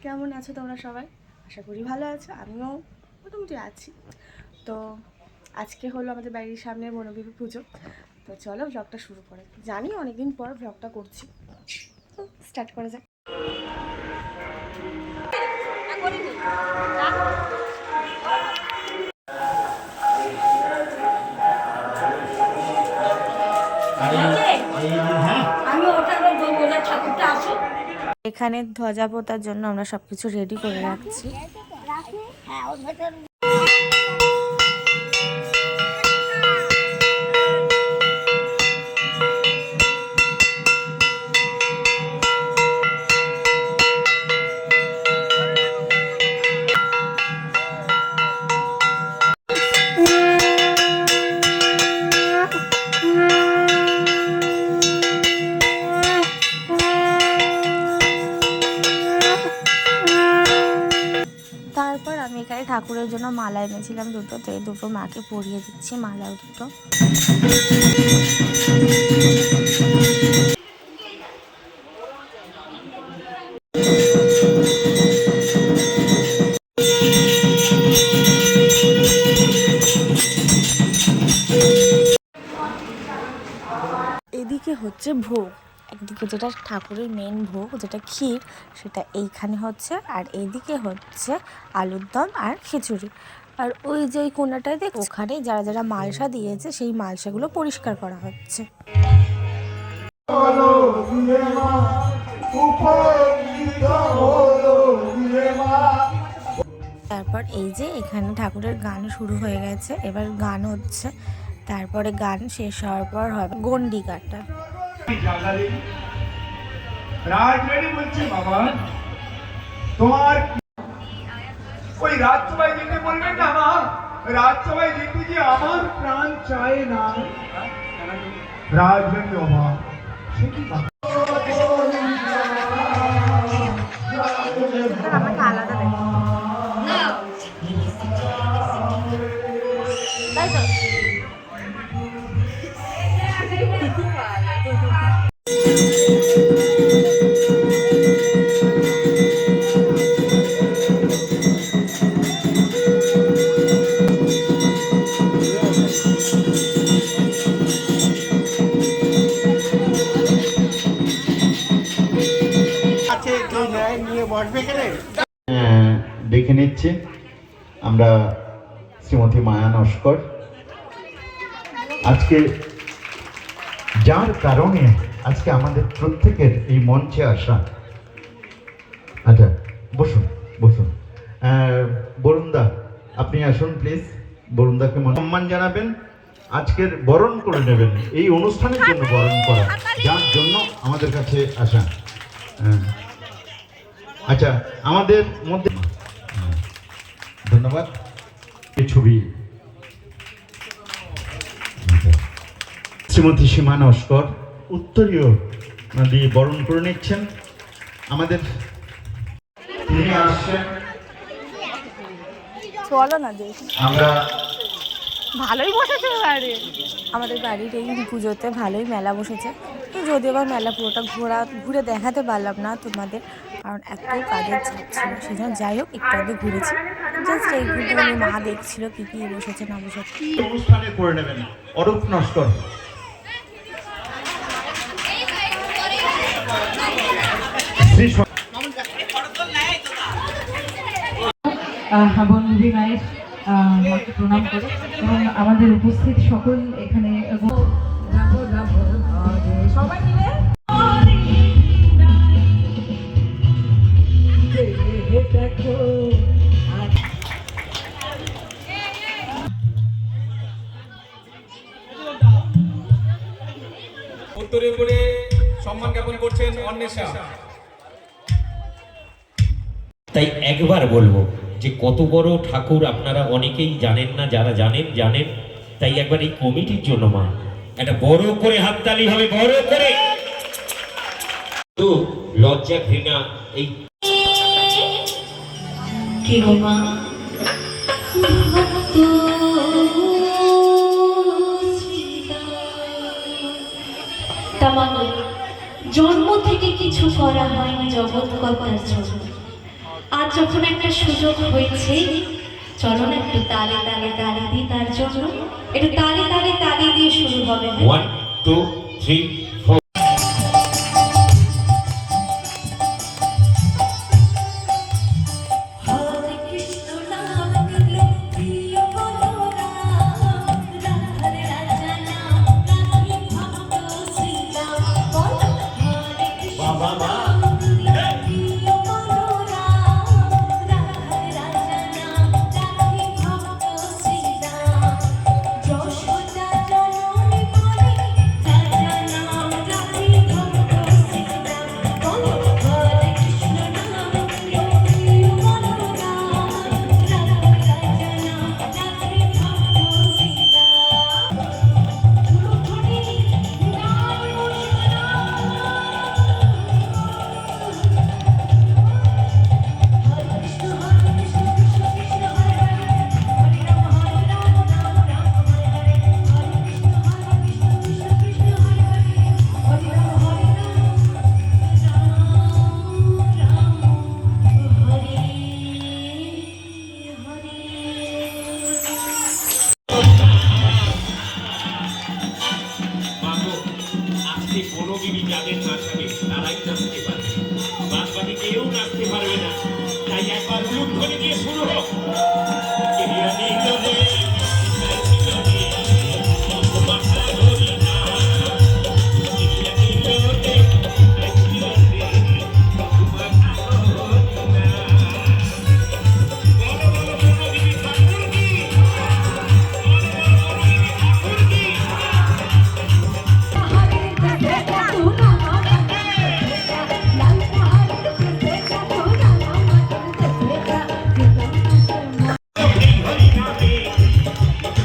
কেমন আছো তোমরা সবাই? আশা করি ভালো আছো, আমিও মোটামুটি আছি। তো আজকে হলো আমাদের বাড়ির সামনে বনবিবি পুজো। তো চলো ব্লগটা শুরু করে, জানি অনেকদিন পর ব্লগটা করছি, তো স্টার্ট করা যাক। এখানে ধ্বজা পোতার জন্য আমরা সবকিছু রেডি করে রাখছি। তারপর আমি এখানে ঠাকুরের জন্য মালা এনেছিলাম দুটো, তো এই দুটো মাকে পরিয়ে দিচ্ছি মালাও দুটো। এদিকে হচ্ছে ভোগ, একদিকে যেটা ঠাকুরের মেন ভোগ যেটা ক্ষীর, সেটা এইখানে হচ্ছে, আর এইদিকে হচ্ছে আলুর দম আর খিচুড়ি। আর ওই যে ওই কোনাটায় দেখ, ওখানে যারা যারা মালসা দিয়েছে সেই মালসাগুলো পরিষ্কার করা হচ্ছে। তারপর এই যে এখানে ঠাকুরের গান শুরু হয়ে গেছে, এবার গান হচ্ছে, তারপরে গান শেষ হওয়ার পর হবে গন্ডি কাটা। রাজবাড়ি বলছি বাবা, তোমার ওই রাজসভায় যেতে বলবেন না মা, রাজসভায় যেতে যে আমার প্রাণ চায় না, রাজবাড়ি অভাব সে কি আমাকে আলাদা তাই তো। দেখে নিচ্ছি আমরা শ্রীমতী মায়া নস্কর, আজকে যার কারণে আজকে আমাদের প্রত্যেকের এই মঞ্চে আসা। আচ্ছা বসুন বসুন, বরুণদা আপনি আসুন প্লিজ। বরুণদাকে সম্মান জানাবেন, আজকের বরণ করে নেবেন, এই অনুষ্ঠানের জন্য বরণ করা, যার জন্য আমাদের কাছে আসা। আচ্ছা আমাদের মধ্যে ধন্যবাদ। এই ছবি শ্রীমতী সীমা নস্কর উত্তরীয় দিয়ে বরণ করে নিচ্ছেন। আমাদের তিনি আসছেন, চলো না দেখ, আমরা ভালোই বসেছে বাড়ি। আমাদের বাড়ির এই পুজোতে ভালোই মেলা বসেছে, তো যদিও বা মেলা পুরোটা ঘুরে দেখাতে পারলাম না তোমাদের, কারণ এত কাজের চাপ ছিল, সেজন্য যাই হোক একটু আগে ঘুরেছি। জাস্ট এইগুলো মা দেখছিল কী কী বসেছে না বসেছে। অনুষ্ঠানে করে নেবেন অরূপ নস্কর। বনবিবি মায়ের মাকে প্রণাম করে এবং আমাদের উপস্থিত সকল এখানে সবাই মিলে উত্তরে করে সম্মান জ্ঞাপন করছেন অন্বেষা। তাই একবার বলবো যে কত বড় ঠাকুর আপনারা অনেকেই জানেন না, যারা জানেন জানেন। তাই একবার এই কমিটির জন্য মা একটা বড় করে হাততালি হবে, বড় করে। তো লজ্জা ঘৃণা এই কি গো মা, জন্ম থেকে কিছু করা হয়নি জগৎ কর্তার জন্য, আজ যখন একটা সুযোগ হয়েছে, চলো না একটু তালে তালে তালি দিই তার জন্য। একটু তালে তালে তালি দিয়ে শুরু হবে। 1 2 3 4 হরে কৃষ্ণ নাম নিলে প্রিয় বলরাম, রাধার রাজা নাম রাখি ভক্ত শ্রীরাম। বল হরে কৃষ্ণ নাম নিলে প্রিয় বলরাম, রাধার রাজা নাম রাখি ভক্ত শ্রীরাম। যশোদা জননী বলে রাজা নাম রাখি ভক্ত শ্রীরাম। বল হরে কৃষ্ণ নাম নিলে প্রিয় বলরাম, রাধার রাজা নাম রাখি ভক্ত শ্রীরাম। গুরুধনী নাম হরে কৃষ্ণ কৃষ্ণ কৃষ্ণ হরে হরে, হরে রাম রাম রাম হরে হরে, হরে কৃষ্ণ কৃষ্ণ কৃষ্ণ হরে হরে, হরে রাম রাম হরে মাগো, আজকে কোনো বিবি যাদের নাচাবে তারাই নাচতে পারবে, বাদ বাকি কেউ নাচতে পারবে না। তাই একবার উলুক করে দিয়ে শুরু হোক। কেরিয়া নীল রে, নীল রে, মাথা ধরি না। কেরিয়া নীল রে, নীল রে, মাথা ধরি না। বলো বলো বলো বিবি ঠাকুর কি? বলো বলো বলো বিবি ঠাকুর কি? হরি হরি নামে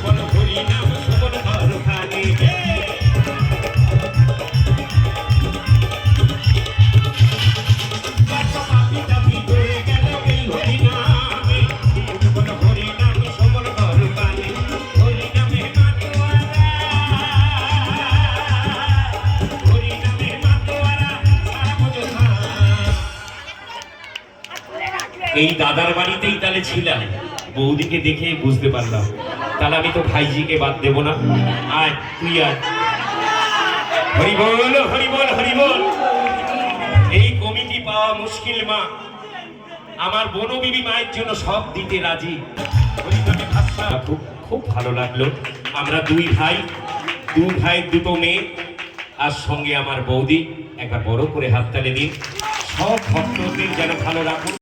বলো হরি নাম সুমন ঘরখানে। পাপি তাপি হয়ে গেল এই হরি নামে, বলো হরি নাম সুমন ঘরখানে। হরি নামে মাতোয়ারা, হরি নামে মাতোয়ারা সারা বোঝা। এই দাদার বাড়িতেই তাহলে ছিলাম, বৌদিকে দেখে বুঝতে পারলাম, তাহলে আমি তো ভাইজিকে বাদ দেবো না। আয় তুই আয়। হরি বল হরি বল হরি বল। এই কমিটি পাওয়া মুশকিল মা, আমার বনো বিবি মায়ের জন্য সব দিতে রাজি। হরিনামে ভাষা খুব খুব ভালো লাগলো। আমরা দুই ভাই, দু ভাই দুটো মেয়ে, আর সঙ্গে আমার বৌদি। একবার বড় করে হাততালি দিন। সব ভক্তদের যেন ভালো রাখুন।